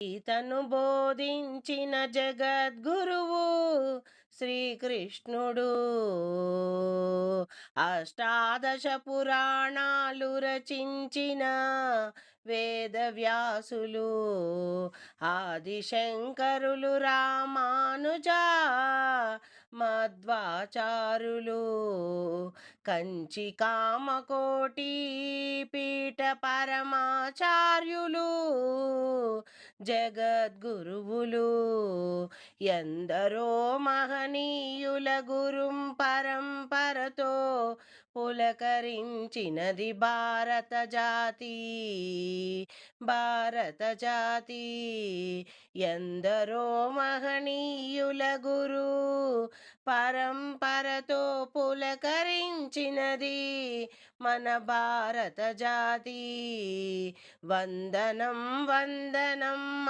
గీతను బోధించిన జగద్గురువు శ్రీకృష్ణుడు. అష్టాదశ పురాణాలు రచించిన వేదవ్యాసులు, ఆదిశంకరులు, రామానుజ మధ్వాచారులు, కంచి కామకోటి పీఠ పరమాచార్యులు, జగద్గురువులు, ఎందరో మహనీయుల గురుం పరంపరతో పులకరించినది భారత జాతి. భారత జాతి ఎందరో మహనీయుల గురు పరంపరతో పులకరించినది మన భారత జాతి. వందనం వందనం